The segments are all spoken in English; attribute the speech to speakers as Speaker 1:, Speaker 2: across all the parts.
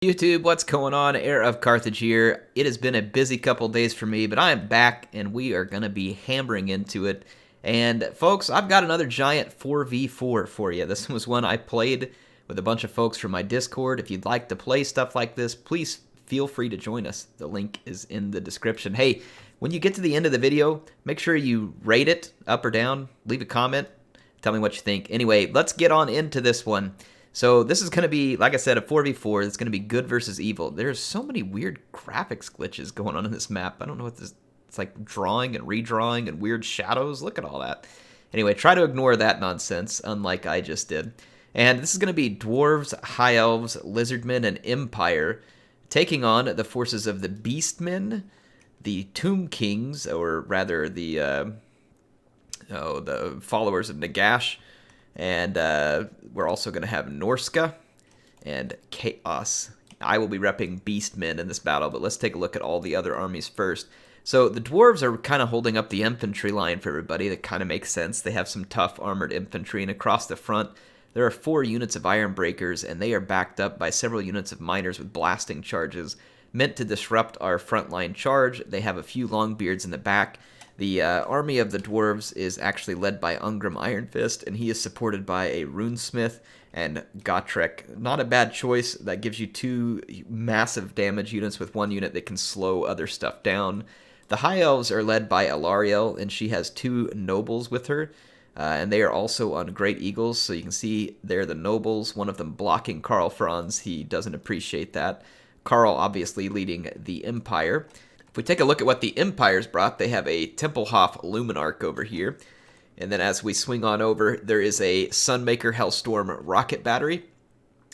Speaker 1: YouTube, what's going on? HeirofCarthage here. It has been a busy couple days for me, but I am back and we are going to be hammering into it. And folks, I've got another giant 4v4 for you. This was one I played with a bunch of folks from my Discord. If you'd like to play stuff like this, please feel free to join us. The link is in the description. Hey, when you get to the end of the video, make sure you rate it up or down, leave a comment, tell me what you think. Anyway, let's get on into this one. So this is going to be, like I said, a 4v4. It's going to be good versus evil. There's so many weird graphics glitches going on in this map. I don't know what this... It's like drawing and redrawing and weird shadows. Look at all that. Anyway, try to ignore that nonsense, unlike I just did. And this is going to be Dwarves, High Elves, Lizardmen, and Empire taking on the forces of the Beastmen, the Tomb Kings, or rather the followers of Nagash. And we're also going to have Norska and Chaos. I will be repping Beastmen in this battle, but let's take a look at all the other armies first. So the Dwarves are kind of holding up the infantry line for everybody. That kind of makes sense. They have some tough armored infantry, and across the front there are 4 units of Iron Breakers, and they are backed up by several units of Miners with blasting charges, meant to disrupt our frontline charge. They have a few Longbeards in the back. The army of the Dwarves is actually led by Ungrim Iron Fist, and he is supported by a Runesmith and Gotrek. Not a bad choice. That gives you 2 massive damage units with 1 unit that can slow other stuff down. The High Elves are led by Alarielle, and she has 2 nobles with her, and they are also on Great Eagles, so you can see they're the nobles, one of them blocking Karl Franz. He doesn't appreciate that. Karl obviously leading the Empire. If we take a look at what the Empire's brought, they have a Templehof Luminarch over here. And then as we swing on over, there is a Sunmaker Hellstorm rocket battery,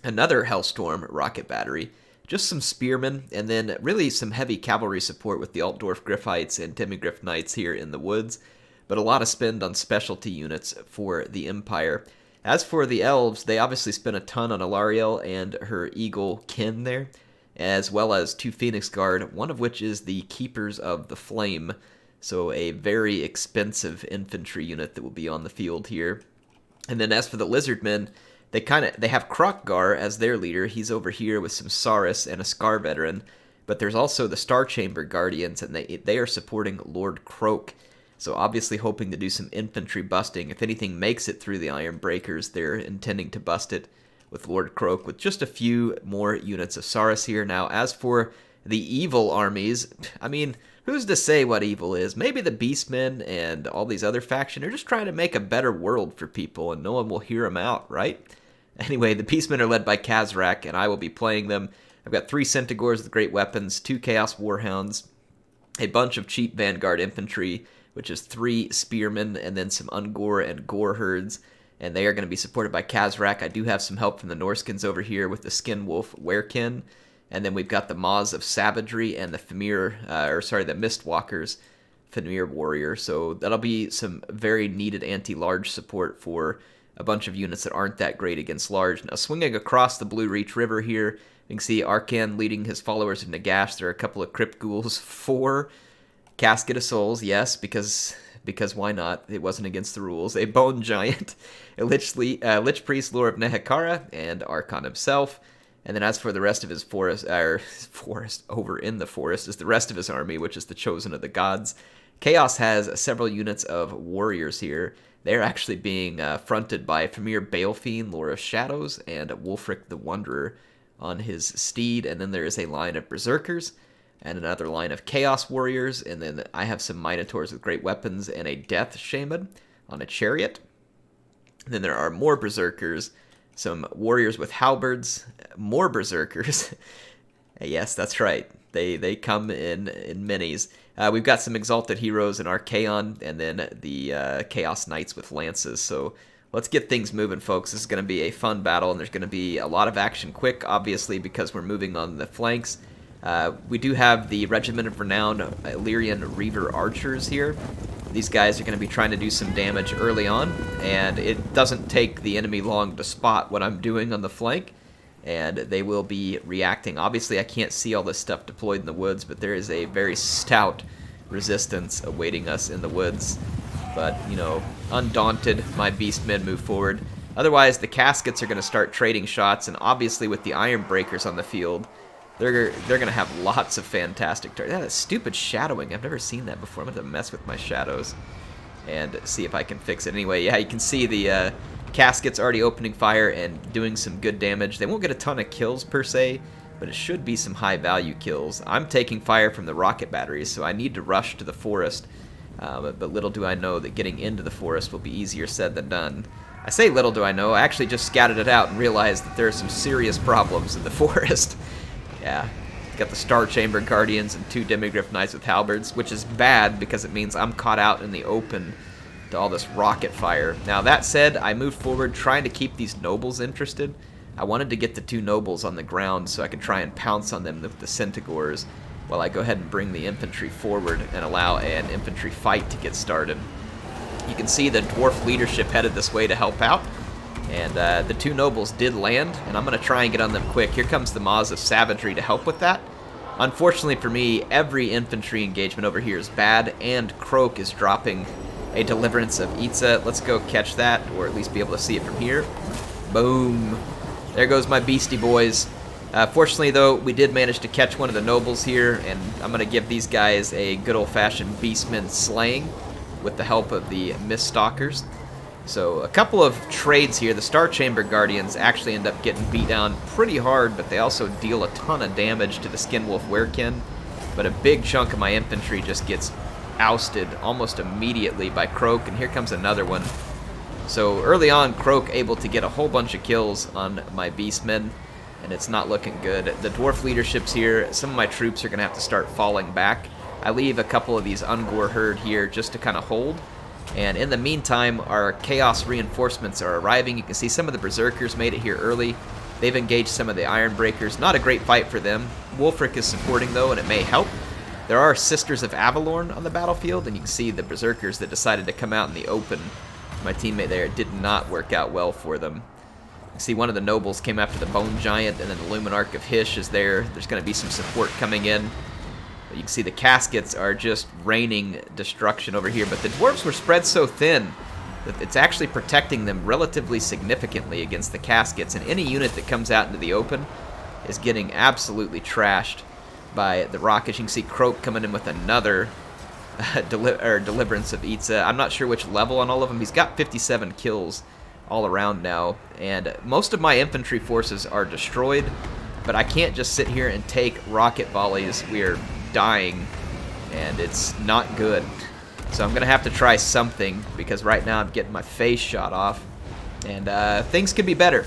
Speaker 1: another Hellstorm rocket battery, just some spearmen, and then really some heavy cavalry support with the Altdorf Griffites and Demigriff Knights here in the woods, but a lot of spend on specialty units for the Empire. As for the Elves, they obviously spent a ton on Alarielle and her Eagle kin there, as well as 2 Phoenix Guard, one of which is the Keepers of the Flame, so a very expensive infantry unit that will be on the field here. And then as for the Lizardmen, they have Kroq Gar as their leader. He's over here with some Saurus and a Scar Veteran, but there's also the Star Chamber Guardians, and they are supporting Lord Kroq, so obviously hoping to do some infantry busting. If anything makes it through the Iron Breakers, they're intending to bust it with Lord Kroq, with just a few more units of Saurus here. Now, as for the evil armies, I mean, who's to say what evil is? Maybe the Beastmen and all these other factions are just trying to make a better world for people, and no one will hear them out, right? Anyway, the Beastmen are led by Khazrak, and I will be playing them. I've got 3 Centaurs with great weapons, 2 Chaos Warhounds, a bunch of cheap Vanguard infantry, which is 3 Spearmen, and then some Ungor and Gore herds, and they are going to be supported by Khazrak. I do have some help from the Norskins over here with the Skin Wolf Werekin, and then we've got the Maws of Savagery and the the Mistwalkers Fenrir Warrior. So that'll be some very needed anti-large support for a bunch of units that aren't that great against large. Now, swinging across the Blue Reach River here, you can see Arkhan leading his followers of Nagash. There are a couple of Crypt Ghouls, 4 Casket of Souls, yes, because why not? It wasn't against the rules. A Bone Giant, a Lich Priest, Lord of Nehekara, and Archaon himself. And then as for the rest of his forest over in the forest is the rest of his army, which is the Chosen of the Gods. Chaos has several units of warriors here. They're actually being fronted by Fimir Balefine, Lord of Shadows, and Wulfrik the Wanderer on his steed. And then there is a line of Berserkers and another line of Chaos Warriors. And then I have some Minotaurs with great weapons and a Death Shaman on a chariot. And then there are more Berserkers, some Warriors with Halberds, more Berserkers. Yes, that's right. They come in minis. We've got some Exalted Heroes in Archaon, and then the Chaos Knights with Lances. So let's get things moving, folks. This is going to be a fun battle, and there's going to be a lot of action quick, obviously, because we're moving on the flanks. We do have the Regiment of Renowned Illyrian Reaver Archers here. These guys are going to be trying to do some damage early on, and it doesn't take the enemy long to spot what I'm doing on the flank, and they will be reacting. Obviously, I can't see all this stuff deployed in the woods, but there is a very stout resistance awaiting us in the woods. But, you know, undaunted, my Beastmen move forward. Otherwise, the caskets are going to start trading shots, and obviously with the iron breakers on the field, they're going to have lots of fantastic targets. Yeah, that stupid shadowing. I've never seen that before. I'm going to mess with my shadows and see if I can fix it. Anyway, yeah, you can see the caskets already opening fire and doing some good damage. They won't get a ton of kills per se, but it should be some high-value kills. I'm taking fire from the rocket batteries, so I need to rush to the forest. But little do I know that getting into the forest will be easier said than done. I say little do I know, I actually just scouted it out and realized that there are some serious problems in the forest. Yeah, got the Star Chamber Guardians and 2 Demigryph Knights with halberds, which is bad because it means I'm caught out in the open to all this rocket fire. Now that said, I moved forward trying to keep these nobles interested. I wanted to get the 2 nobles on the ground so I could try and pounce on them with the Centigores while I go ahead and bring the infantry forward and allow an infantry fight to get started. You can see the dwarf leadership headed this way to help out, and the 2 nobles did land, and I'm going to try and get on them quick. Here comes the Maws of Savagery to help with that. Unfortunately for me, every infantry engagement over here is bad, and Kroq is dropping a Deliverance of Itza. Let's go catch that, or at least be able to see it from here. Boom. There goes my beastie boys. Fortunately, though, we did manage to catch one of the nobles here, and I'm going to give these guys a good old-fashioned beastman slaying with the help of the Miststalkers. So a couple of trades here. The Star Chamber Guardians actually end up getting beat down pretty hard, but they also deal a ton of damage to the Skinwolf Werekin. But a big chunk of my infantry just gets ousted almost immediately by Kroq, and here comes another one. So early on, Kroq able to get a whole bunch of kills on my beastmen, and it's not looking good. The dwarf leadership's here. Some of my troops are going to have to start falling back. I leave a couple of these Ungor herd here just to kind of hold. And in the meantime, our Chaos reinforcements are arriving. You can see some of the Berserkers made it here early. They've engaged some of the Iron Breakers. Not a great fight for them. Wulfrik is supporting, though, and it may help. There are Sisters of Avalorn on the battlefield, and you can see the Berserkers that decided to come out in the open. My teammate there, it did not work out well for them. You can see one of the nobles came after the Bone Giant, and then the Luminarch of Hysh is there. There's going to be some support coming in. You can see the caskets are just raining destruction over here, but the dwarves were spread so thin that it's actually protecting them relatively significantly against the caskets, and any unit that comes out into the open is getting absolutely by the rockets. You can see Kroq coming in with another Deliverance of Itza. I'm not sure which level on all of them. He's got 57 kills all around now, and most of my infantry forces are destroyed, but I can't just sit here and take rocket volleys. We're dying, and it's not good. So I'm gonna have to try something, because right now I'm getting my face shot off, and things could be better.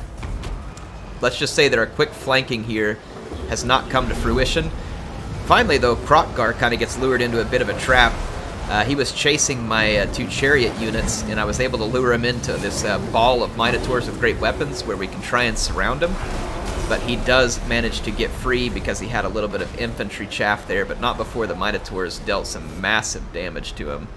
Speaker 1: Let's just say that our quick flanking here has not come to fruition. Finally, though, Kroq Gar kind of gets lured into a bit of a trap. He was chasing my 2 chariot units, and I was able to lure him into this ball of Minotaurs with great weapons where we can try and surround him. But he does manage to get free because he had a little bit of infantry chaff there, but not before the Minotaurs dealt some massive damage to him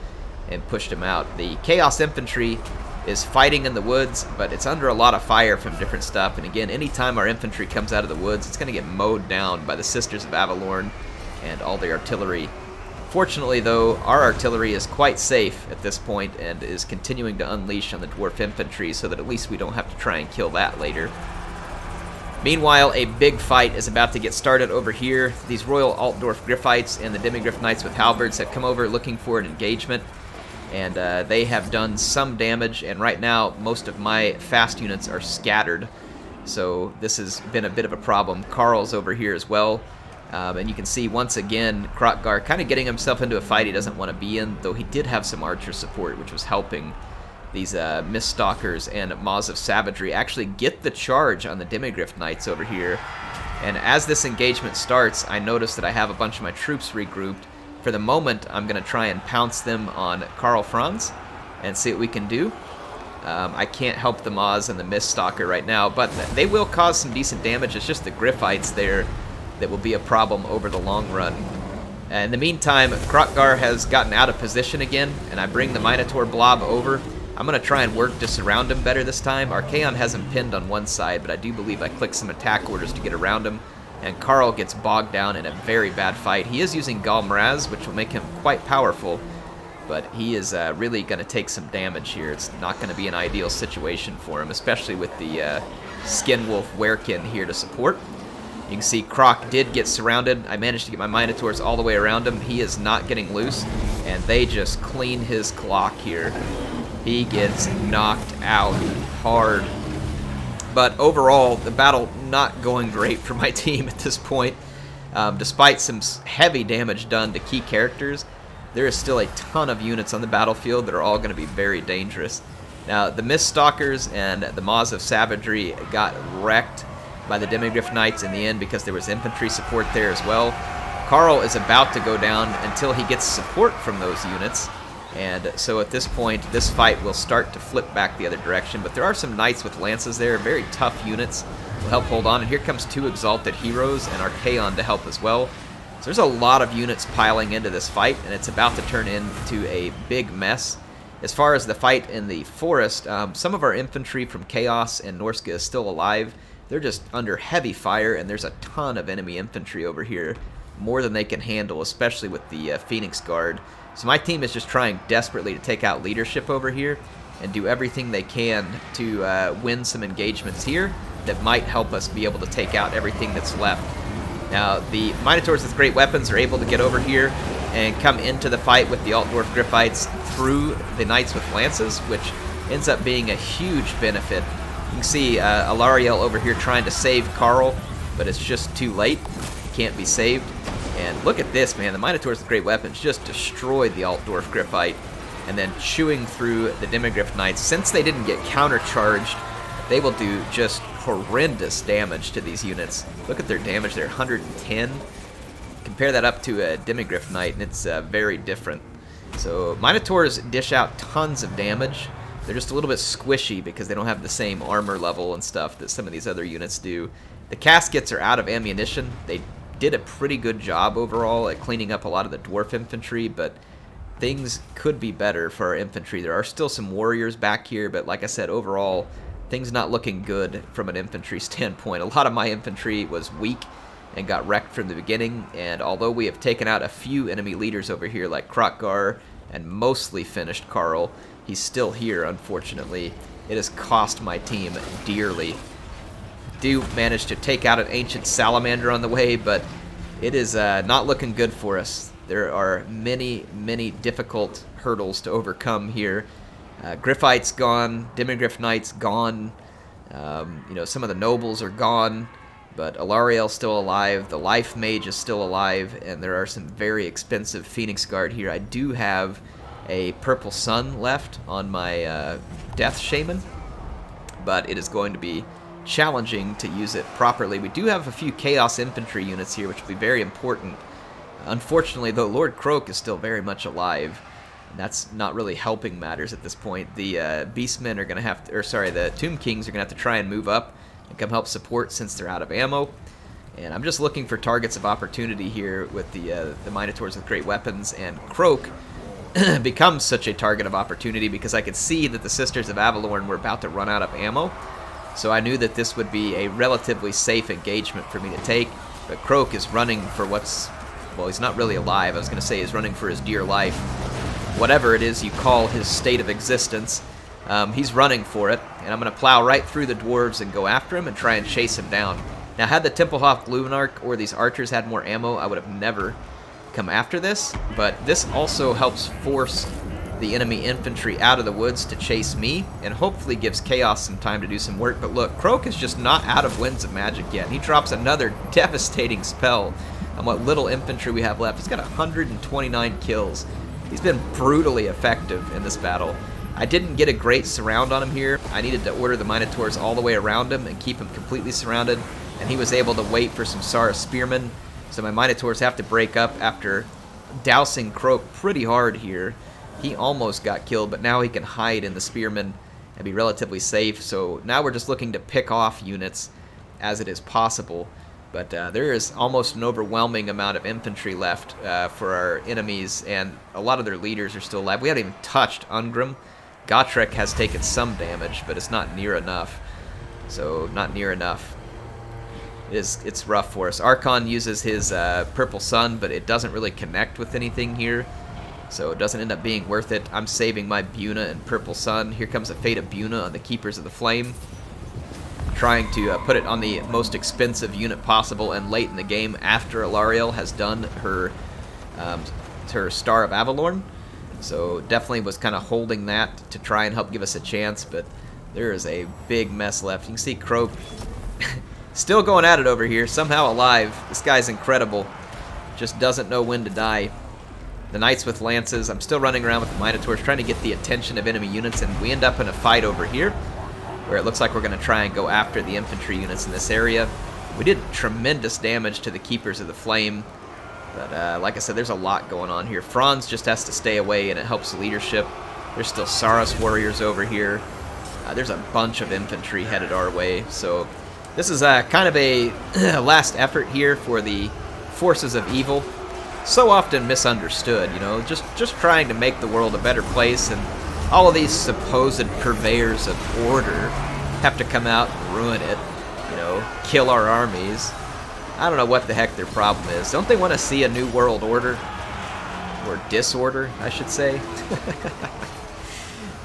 Speaker 1: and pushed him out. The Chaos Infantry is fighting in the woods, but it's under a lot of fire from different stuff, and again, anytime our infantry comes out of the woods, it's going to get mowed down by the Sisters of Avalorn and all the artillery. Fortunately, though, our artillery is quite safe at this point and is continuing to unleash on the dwarf infantry so that at least we don't have to try and kill that later. Meanwhile, a big fight is about to get started over here. These Royal Altdorf Griffites and the Demigryph Knights with halberds have come over looking for an engagement, and they have done some damage, and right now most of my fast units are scattered, so this has been a bit of a problem. Karl's over here as well, and you can see once again Kroq Gar kind of getting himself into a fight he doesn't want to be in, though he did have some archer support, which was helping these Miststalkers and Maws of Savagery actually get the charge on the Demigryph Knights over here. And as this engagement starts, I notice that I have a bunch of my troops regrouped. For the moment, I'm going to try and pounce them on Karl Franz and see what we can do. I can't help the Maws and the Miststalker right now, but they will cause some decent damage. It's just the Griffites there that will be a problem over the long run. In the meantime, Kroq Gar has gotten out of position again, and I bring the Minotaur blob over. I'm going to try and work to surround him better this time. Archaon has him pinned on one side, but I do believe I clicked some attack orders to get around him. And Karl gets bogged down in a very bad fight. He is using Galmraz, which will make him quite powerful. but he is really going to take some damage here. It's not going to be an ideal situation for him, especially with the Skinwolf Werekin here to support. You can see Kroq did get surrounded. I managed to get my Minotaurs all the way around him. He is not getting loose, and they just clean his clock here. He gets knocked out hard. But overall, the battle not going great for my team at this point. Despite some heavy damage done to key characters, there is still a ton of units on the battlefield that are all going to be very dangerous. Now, the Miststalkers and the Maws of Savagery got wrecked by the Demigryph Knights in the end because there was infantry support there as well. Karl is about to go down until he gets support from those units. And so at this point, this fight will start to flip back the other direction. But there are some Knights with Lances there, very tough units, will help hold on. And here comes 2 Exalted Heroes and Archaon to help as well. So there's a lot of units piling into this fight, and it's about to turn into a big mess. As far as the fight in the forest, some of our infantry from Chaos and Norsca is still alive. They're just under heavy fire, and there's a ton of enemy infantry over here, more than they can handle, especially with the Phoenix Guard. So my team is just trying desperately to take out leadership over here and do everything they can to win some engagements here that might help us be able to take out everything that's left. Now, the Minotaurs with great weapons are able to get over here and come into the fight with the Altdwarf Griffites through the Knights with Lances, which ends up being a huge benefit. You can see Alarielle over here trying to save Karl, but it's just too late. He can't be saved. And look at this, man. The Minotaurs with great weapons just destroyed the Altdwarf Griffite, and then chewing through the Demigryph Knights. Since they didn't get countercharged, they will do just horrendous damage to these units. Look at their damage there, 110. Compare that up to a Demigryph Knight, and it's very different. So Minotaurs dish out tons of damage. They're just a little bit squishy because they don't have the same armor level and stuff that some of these other units do. The caskets are out of ammunition. They did a pretty good job overall at cleaning up a lot of the dwarf infantry, but things could be better for our infantry. There are still some warriors back here, but like I said, overall, things not looking good from an infantry standpoint. A lot of my infantry was weak and got wrecked from the beginning, and although we have taken out a few enemy leaders over here like Kroq Gar and mostly finished Karl, he's still here, unfortunately. It has cost my team dearly. Do manage to take out an ancient salamander on the way, but it is not looking good for us. There are many, many difficult hurdles to overcome here. Griffites gone, Demigryph Knights gone, some of the nobles are gone, but Alarielle's still alive, the Life Mage is still alive, and there are some very expensive Phoenix Guard here. I do have a Purple Sun left on my Death Shaman, but it is going to be challenging to use it properly. We do have a few Chaos Infantry units here, which will be very important. Unfortunately, though, Lord Kroq is still very much alive, and that's not really helping matters at this point. The Beastmen are going to have to, the Tomb Kings are going to have to try and move up and come help support since they're out of ammo. And I'm just looking for targets of opportunity here with the Minotaurs with great weapons, and Kroq becomes such a target of opportunity because I could see that the Sisters of Avalorn were about to run out of ammo. So I knew that this would be a relatively safe engagement for me to take, but Kroq is running for he's not really alive. I was going to say he's running for his dear life. Whatever it is you call his state of existence, he's running for it, and I'm going to plow right through the dwarves and go after him and try and chase him down. Now, had the Templehof Luminarch or these archers had more ammo, I would have never come after this, but this also helps force the enemy infantry out of the woods to chase me, and hopefully gives Chaos some time to do some work. But look, Kroq is just not out of Winds of Magic yet. He drops another devastating spell on what little infantry we have left. He's got 129 kills. He's been brutally effective in this battle. I didn't get a great surround on him here. I needed to order the Minotaurs all the way around him and keep him completely surrounded, and he was able to wait for some Sara Spearmen. So my Minotaurs have to break up after dousing Kroq pretty hard here. He almost got killed, but now he can hide in the Spearmen and be relatively safe. So now we're just looking to pick off units as it is possible. But there is almost an overwhelming amount of infantry left for our enemies, and a lot of their leaders are still alive. We haven't even touched Ungrim. Gotrek has taken some damage, but it's not near enough. So, not near enough. It's rough for us. Arkhan uses his Purple Sun, but it doesn't really connect with anything here. so it doesn't end up being worth it. I'm saving my Buna and Purple Sun. Here comes a Fate of Buna on the Keepers of the Flame. Trying to put it on the most expensive unit possible, and late in the game, after Alarielle has done her Star of Avalorn. So definitely was kind of holding that to try and help give us a chance, but there is a big mess left. You can see Kroq still going at it over here, somehow alive. This guy's incredible. Just doesn't know when to die. The Knights with Lances. I'm still running around with the Minotaurs trying to get the attention of enemy units, and we end up in a fight over here where it looks like we're going to try and go after the infantry units in this area. We did tremendous damage to the Keepers of the Flame, but like I said, there's a lot going on here. Franz just has to stay away, and it helps leadership. There's still Saros warriors over here. There's a bunch of infantry headed our way, so this is kind of a last effort here for the forces of evil. So often misunderstood, you know, just trying to make the world a better place, and all of these supposed purveyors of order have to come out and ruin it, you know, kill our armies. I don't know what the heck their problem is. Don't they want to see a new world order? Or disorder, I should say.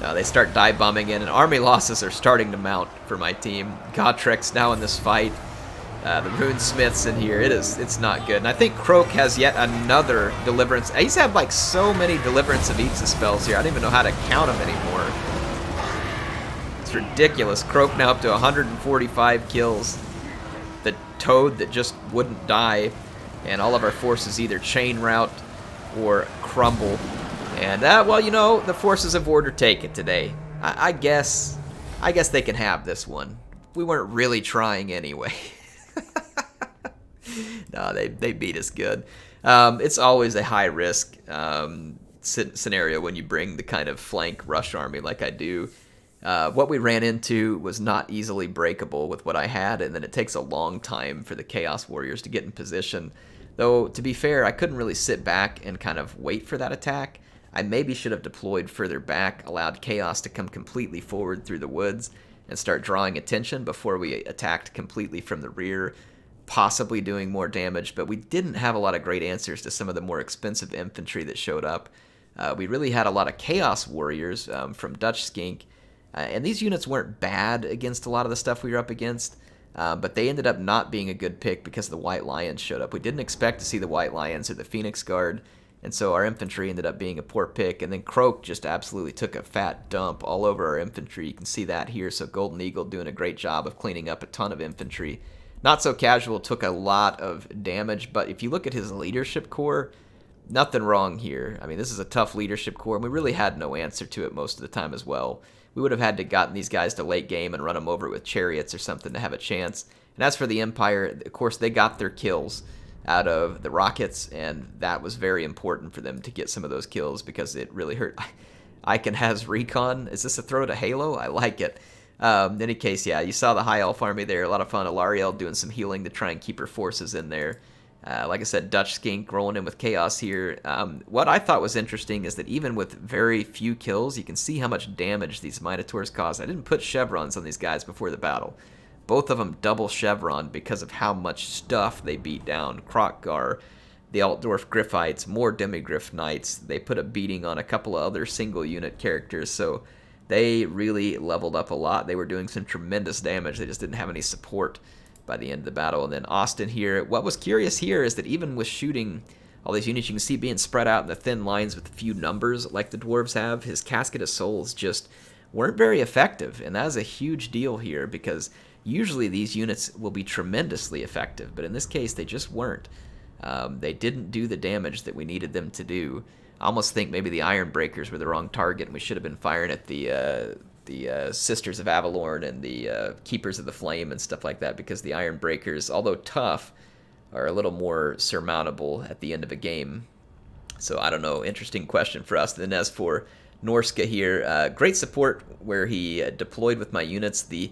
Speaker 1: No, they start dive bombing in, and army losses are starting to mount for my team. Gotrek's now in this fight. The Runesmith's in here. It's not good. And I think Kroq has yet another deliverance. He's had like so many deliverance of Aether spells here. I don't even know how to count them anymore. It's ridiculous. Kroq now up to 145 kills. The Toad that just wouldn't die. And all of our forces either chain route or crumble. And, well, you know, the forces of order take it today. I guess they can have this one. We weren't really trying anyway. No, they beat us good. It's always a high-risk scenario when you bring the kind of flank rush army like I do. What we ran into was not easily breakable with what I had, and then it takes a long time for the Chaos Warriors to get in position. Though, to be fair, I couldn't really sit back and kind of wait for that attack. I maybe should have deployed further back, allowed Chaos to come completely forward through the woods, and start drawing attention before we attacked completely from the rear, possibly doing more damage, but we didn't have a lot of great answers to some of the more expensive infantry that showed up. We really had a lot of Chaos Warriors from Dutch Skink, and these units weren't bad against a lot of the stuff we were up against, but they ended up not being a good pick because the White Lions showed up. We didn't expect to see the White Lions or the Phoenix Guard, and so our infantry ended up being a poor pick, and then Kroq just absolutely took a fat dump all over our infantry. You can see that here, so Golden Eagle doing a great job of cleaning up a ton of infantry. Not So Casual took a lot of damage, but if you look at his leadership core, nothing wrong here. I mean, this is a tough leadership core, and we really had no answer to it most of the time as well. We would have had to gotten these guys to late game and run them over with chariots or something to have a chance. And as for the Empire, of course, they got their kills out of the rockets, and that was very important for them to get some of those kills because it really hurt. Icon has recon. Is this a throw to Halo? I like it. In any case, yeah, you saw the High Elf army there. A lot of fun. Alarielle doing some healing to try and keep her forces in there. Like I said, Dutch Skink rolling in with Chaos here. What I thought was interesting is that even with very few kills, you can see how much damage these Minotaurs cause. I didn't put chevrons on these guys before the battle. Both of them double chevron because of how much stuff they beat down. Kroq Gar, the Altdorf Griffites, more Demigryph Knights. They put a beating on a couple of other single unit characters, so they really leveled up a lot. They were doing some tremendous damage. They just didn't have any support by the end of the battle. And then Austin here. What was curious here is that even with shooting all these units, you can see being spread out in the thin lines with few numbers like the dwarves have, his Casket of Souls just weren't very effective. And that is a huge deal here because usually these units will be tremendously effective, but in this case they just weren't. They didn't do the damage that we needed them to do. I almost think maybe the Iron Breakers were the wrong target, and we should have been firing at the Sisters of Avalorn and the Keepers of the Flame and stuff like that, because the Iron Breakers, although tough, are a little more surmountable at the end of a game. So I don't know, interesting question for us. Then as for Norska here, great support where he deployed with my units. The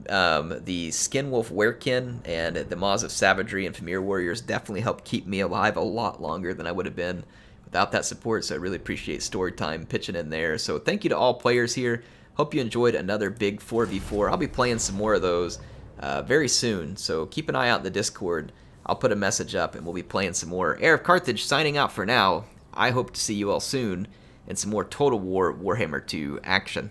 Speaker 1: Skinwolf Werekin and the Maws of Savagery and Famir Warriors definitely helped keep me alive a lot longer than I would have been without that support, so I really appreciate Storytime pitching in there. So thank you to all players here. Hope you enjoyed another big 4v4. I'll be playing some more of those very soon, so keep an eye out in the Discord. I'll put a message up and we'll be playing some more. HeirofCarthage signing out for now. I hope to see you all soon in some more Total War Warhammer 2 action.